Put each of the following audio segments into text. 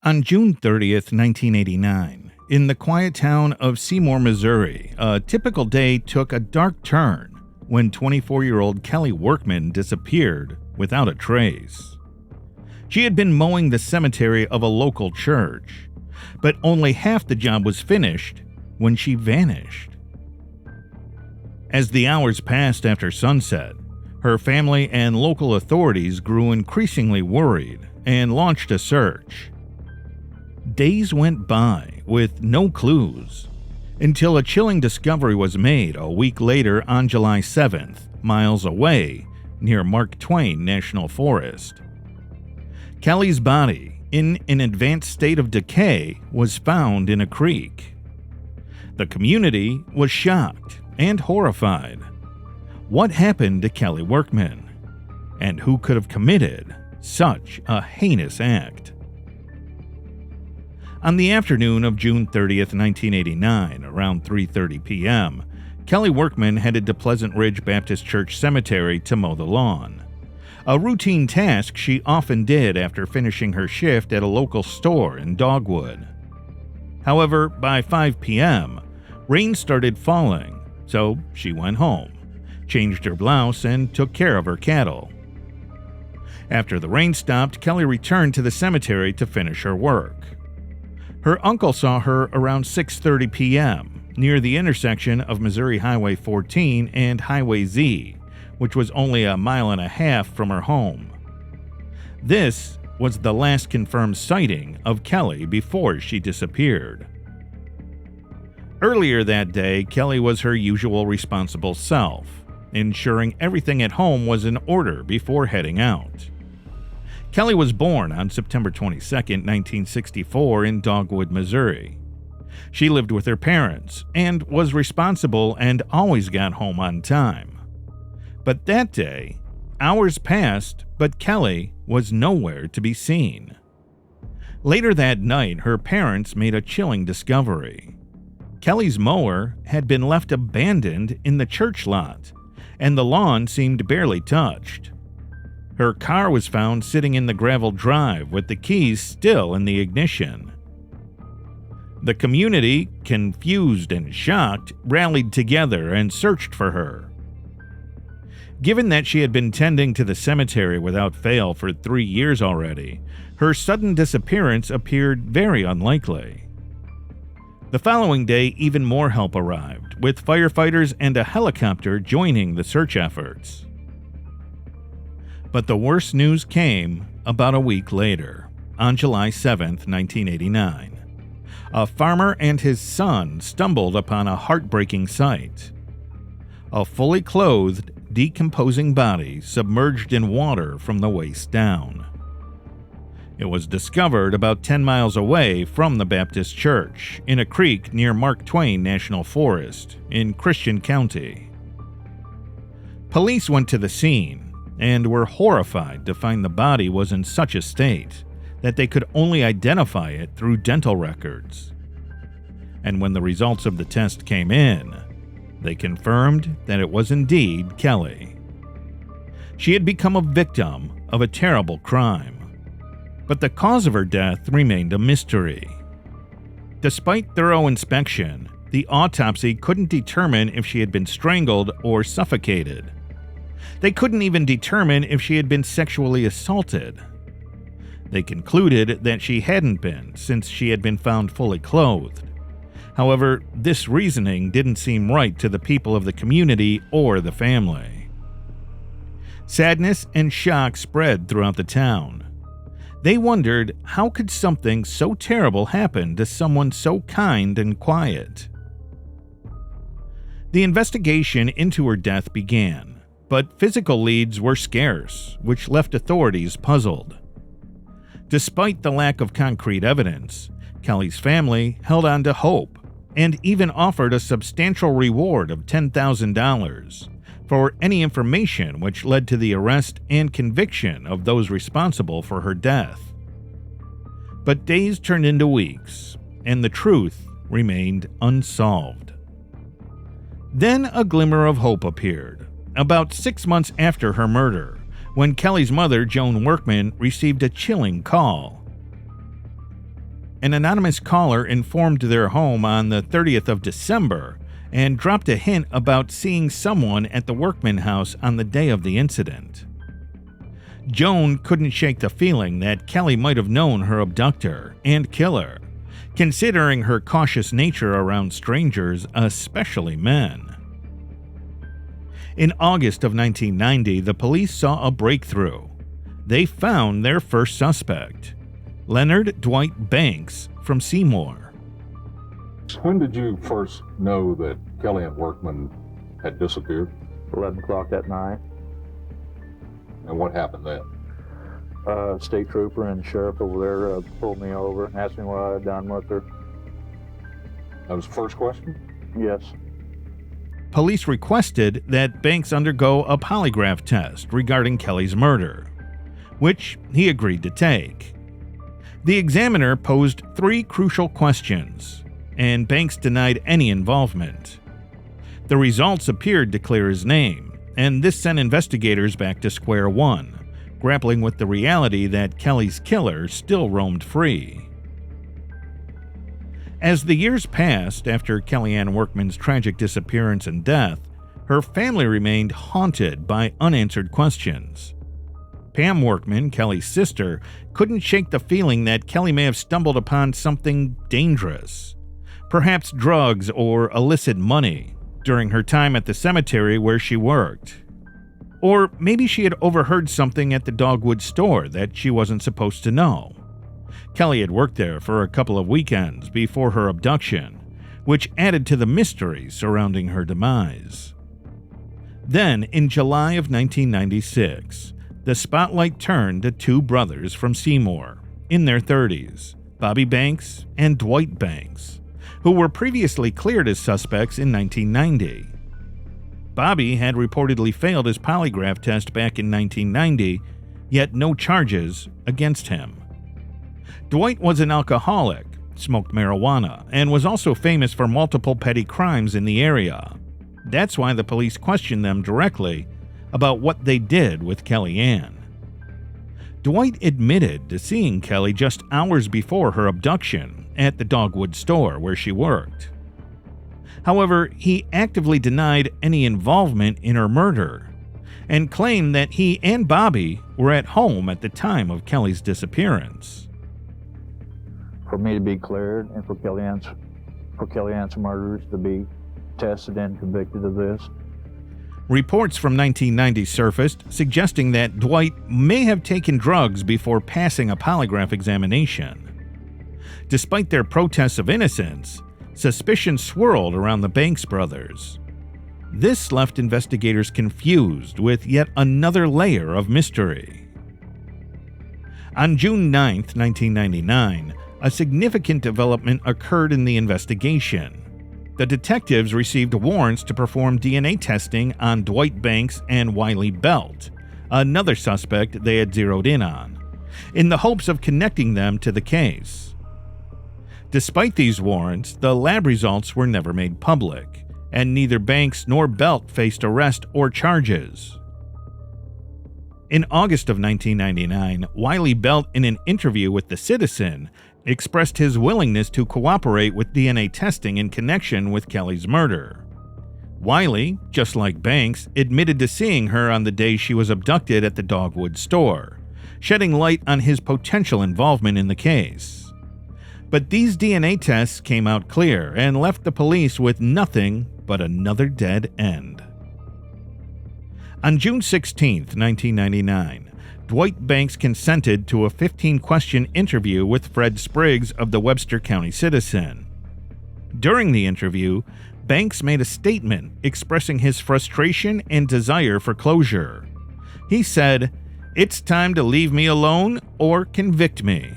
On June 30th, 1989, in the quiet town of Seymour, Missouri, a typical day took a dark turn when 24-year-old Kelly Workman disappeared without a trace. She had been mowing the cemetery of a local church, but only half the job was finished when she vanished. As the hours passed after sunset, her family and local authorities grew increasingly worried and launched a search. Days went by with no clues until a chilling discovery was made a week later on July 7th, miles away near Mark Twain National Forest. Kelly's body, in an advanced state of decay, was found in a creek. The community was shocked and horrified. What happened to Kelly Workman? And who could have committed such a heinous act? On the afternoon of June 30th, 1989, around 3:30 p.m., Kelly Workman headed to Pleasant Ridge Baptist Church Cemetery to mow the lawn, a routine task she often did after finishing her shift at a local store in Dogwood. However, by 5 p.m., rain started falling, so she went home, changed her blouse, and took care of her cattle. After the rain stopped, Kelly returned to the cemetery to finish her work. Her uncle saw her around 6:30 p.m. near the intersection of Missouri Highway 14 and Highway Z, which was only a mile and a half from her home. This was the last confirmed sighting of Kelly before she disappeared. Earlier that day, Kelly was her usual responsible self, ensuring everything at home was in order before heading out. Kelly was born on September 22, 1964, in Dogwood, Missouri. She lived with her parents and was responsible and always got home on time. But that day, hours passed, but Kelly was nowhere to be seen. Later that night, her parents made a chilling discovery. Kelly's mower had been left abandoned in the church lot, and the lawn seemed barely touched. Her car was found sitting in the gravel drive with the keys still in the ignition. The community, confused and shocked, rallied together and searched for her. Given that she had been tending to the cemetery without fail for 3 years already, her sudden disappearance appeared very unlikely. The following day, even more help arrived, with firefighters and a helicopter joining the search efforts. But the worst news came about a week later, on July 7, 1989. A farmer and his son stumbled upon a heartbreaking sight. A fully clothed, decomposing body submerged in water from the waist down. It was discovered about 10 miles away from the Baptist church, in a creek near Mark Twain National Forest in Christian County. Police went to the scene and were horrified to find the body was in such a state that they could only identify it through dental records. And when the results of the test came in, they confirmed that it was indeed Kelly. She had become a victim of a terrible crime, but the cause of her death remained a mystery. Despite thorough inspection, the autopsy couldn't determine if she had been strangled or suffocated. They couldn't even determine if she had been sexually assaulted. They concluded that she hadn't been, since she had been found fully clothed. However, this reasoning didn't seem right to the people of the community or the family. Sadness and shock spread throughout the town. They wondered, how could something so terrible happen to someone so kind and quiet? The investigation into her death began, but physical leads were scarce, which left authorities puzzled. Despite the lack of concrete evidence, Kelly's family held on to hope and even offered a substantial reward of $10,000 for any information which led to the arrest and conviction of those responsible for her death. But days turned into weeks, and the truth remained unsolved. Then a glimmer of hope appeared, about 6 months after her murder, when Kelly's mother, Joan Workman, received a chilling call. an anonymous caller informed their home on the 30th of December and dropped a hint about seeing someone at the Workman house on the day of the incident. Joan couldn't shake the feeling that Kelly might have known her abductor and killer, considering her cautious nature around strangers, especially men. In August of 1990, the police saw a breakthrough. They found their first suspect, Leonard Dwight Banks from Seymour. When did you first know that Kellyanne Workman had disappeared? 11 o'clock that night. And what happened then? State trooper and sheriff over there pulled me over and asked me what I had done with her. That was the first question? Yes. Police requested that Banks undergo a polygraph test regarding Kelly's murder, which he agreed to take. The examiner posed 3 crucial questions, and Banks denied any involvement. The results appeared to clear his name, and this sent investigators back to square one, grappling with the reality that Kelly's killer still roamed free. As the years passed after Kellyanne Workman's tragic disappearance and death, her family remained haunted by unanswered questions. Pam Workman, Kelly's sister, couldn't shake the feeling that Kelly may have stumbled upon something dangerous, perhaps drugs or illicit money, during her time at the cemetery where she worked. Or maybe she had overheard something at the Dogwood store that she wasn't supposed to know. Kelly had worked there for a couple of weekends before her abduction, which added to the mystery surrounding her demise. Then, in July of 1996, the spotlight turned to 2 brothers from Seymour, in their 30s, Bobby Banks and Dwight Banks, who were previously cleared as suspects in 1990. Bobby had reportedly failed his polygraph test back in 1990, yet no charges against him. Dwight was an alcoholic, smoked marijuana, and was also famous for multiple petty crimes in the area. That's why the police questioned them directly about what they did with Kellyanne. Dwight admitted to seeing Kelly just hours before her abduction at the Dogwood store where she worked. However, he actively denied any involvement in her murder and claimed that he and Bobby were at home at the time of Kelly's disappearance. For me to be cleared and for Kellyanne's murderers to be tested and convicted of this. Reports from 1990 surfaced suggesting that Dwight may have taken drugs before passing a polygraph examination. Despite their protests of innocence, suspicion swirled around the Banks brothers. This left investigators confused with yet another layer of mystery. On June 9, 1999, a significant development occurred in the investigation. The detectives received warrants to perform DNA testing on Dwight Banks and Wiley Belt, another suspect they had zeroed in on, in the hopes of connecting them to the case. Despite these warrants, the lab results were never made public, and neither Banks nor Belt faced arrest or charges. In August of 1999, Wiley Belt, in an interview with The Citizen, expressed his willingness to cooperate with DNA testing in connection with Kelly's murder. Wiley, just like Banks, admitted to seeing her on the day she was abducted at the Dogwood store, shedding light on his potential involvement in the case. But these DNA tests came out clear and left the police with nothing but another dead end. On June 16, 1999, Dwight Banks consented to a 15-question interview with Fred Spriggs of the Webster County Citizen. During the interview, Banks made a statement expressing his frustration and desire for closure. He said, "It's time to leave me alone or convict me."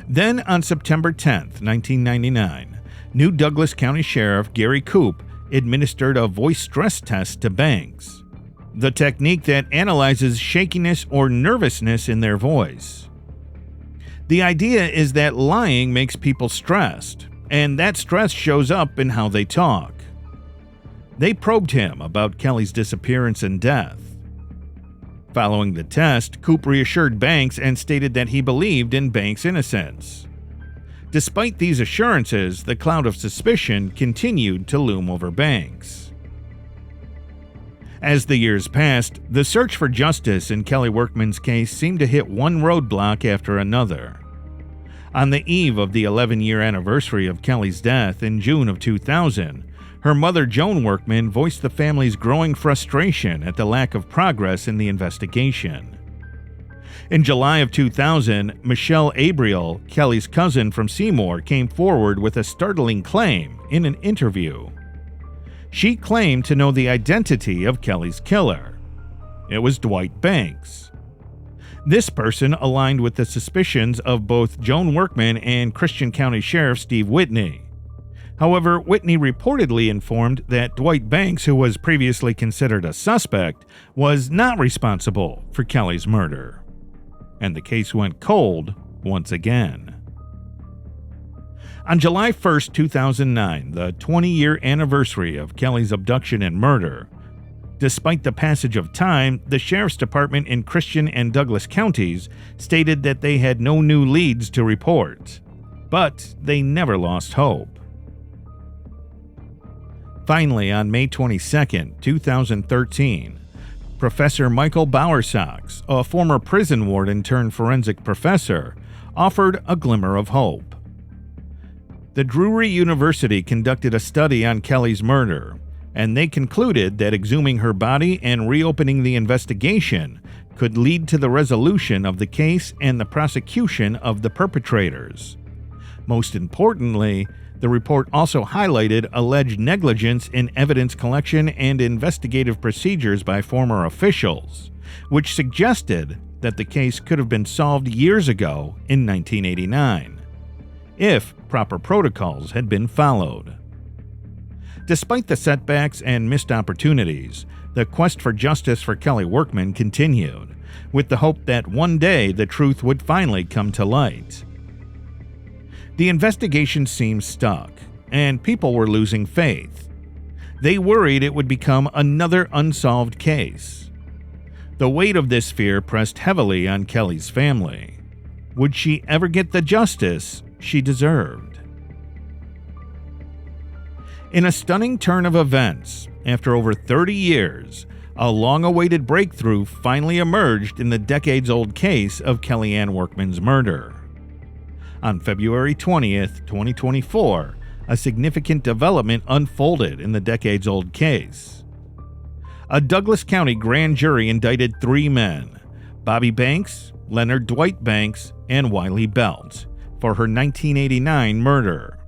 Then on September 10, 1999, New Douglas County Sheriff Gary Koop administered a voice stress test to Banks, the technique that analyzes shakiness or nervousness in their voice. The idea is that lying makes people stressed, and that stress shows up in how they talk. They probed him about Kelly's disappearance and death. Following the test, Coop reassured Banks and stated that he believed in Banks' innocence. Despite these assurances, the cloud of suspicion continued to loom over Banks. As the years passed, the search for justice in Kelly Workman's case seemed to hit one roadblock after another. On the eve of the 11-year anniversary of Kelly's death in June of 2000, her mother, Joan Workman, voiced the family's growing frustration at the lack of progress in the investigation. In July of 2000, Michelle Abriel, Kelly's cousin from Seymour, came forward with a startling claim in an interview. She claimed to know the identity of Kelly's killer. It was Dwight Banks. This person aligned with the suspicions of both Joan Workman and Christian County Sheriff Steve Whitney. However, Whitney reportedly informed that Dwight Banks, who was previously considered a suspect, was not responsible for Kelly's murder. And the case went cold once again. On July 1, 2009, the 20-year anniversary of Kelly's abduction and murder, despite the passage of time, the Sheriff's Department in Christian and Douglas counties stated that they had no new leads to report. But they never lost hope. Finally, on May 22, 2013, Professor Michael Bowersox, a former prison warden turned forensic professor, offered a glimmer of hope. The Drury University conducted a study on Kelly's murder, and they concluded that exhuming her body and reopening the investigation could lead to the resolution of the case and the prosecution of the perpetrators. Most importantly, the report also highlighted alleged negligence in evidence collection and investigative procedures by former officials, which suggested that the case could have been solved years ago in 1989, if proper protocols had been followed. Despite the setbacks and missed opportunities, the quest for justice for Kelly Workman continued, with the hope that one day the truth would finally come to light. The investigation seemed stuck, and people were losing faith. They worried it would become another unsolved case. The weight of this fear pressed heavily on Kelly's family. Would she ever get the justice she deserved? In a stunning turn of events, after over 30 years, a long-awaited breakthrough finally emerged in the decades-old case of Kellyanne Workman's murder. On February 20th, 2024, a significant development unfolded in the decades-old case. A Douglas County grand jury indicted 3 men, Bobby Banks, Leonard Dwight Banks, and Wiley Belt, for her 1989 murder.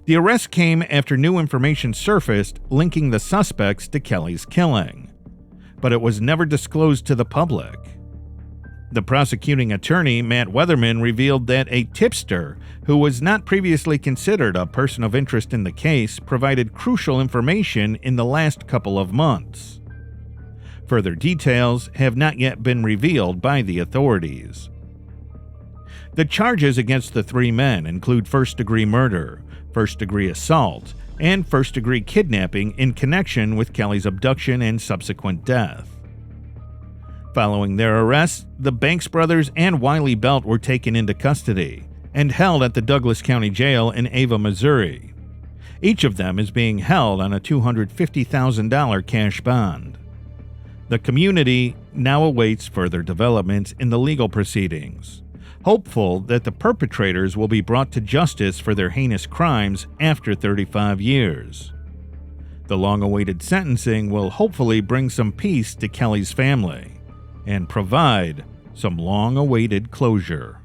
The arrest came after new information surfaced linking the suspects to Kelly's killing, but it was never disclosed to the public. The prosecuting attorney, Matt Weatherman, revealed that a tipster, who was not previously considered a person of interest in the case, provided crucial information in the last couple of months. Further details have not yet been revealed by the authorities. The charges against the 3 men include first-degree murder, first-degree assault, and first-degree kidnapping in connection with Kelly's abduction and subsequent death. Following their arrests, the Banks brothers and Wiley Belt were taken into custody and held at the Douglas County Jail in Ava, Missouri. Each of them is being held on a $250,000 cash bond. The community now awaits further developments in the legal proceedings, hopeful that the perpetrators will be brought to justice for their heinous crimes after 35 years. The long-awaited sentencing will hopefully bring some peace to Kelly's family and provide some long-awaited closure.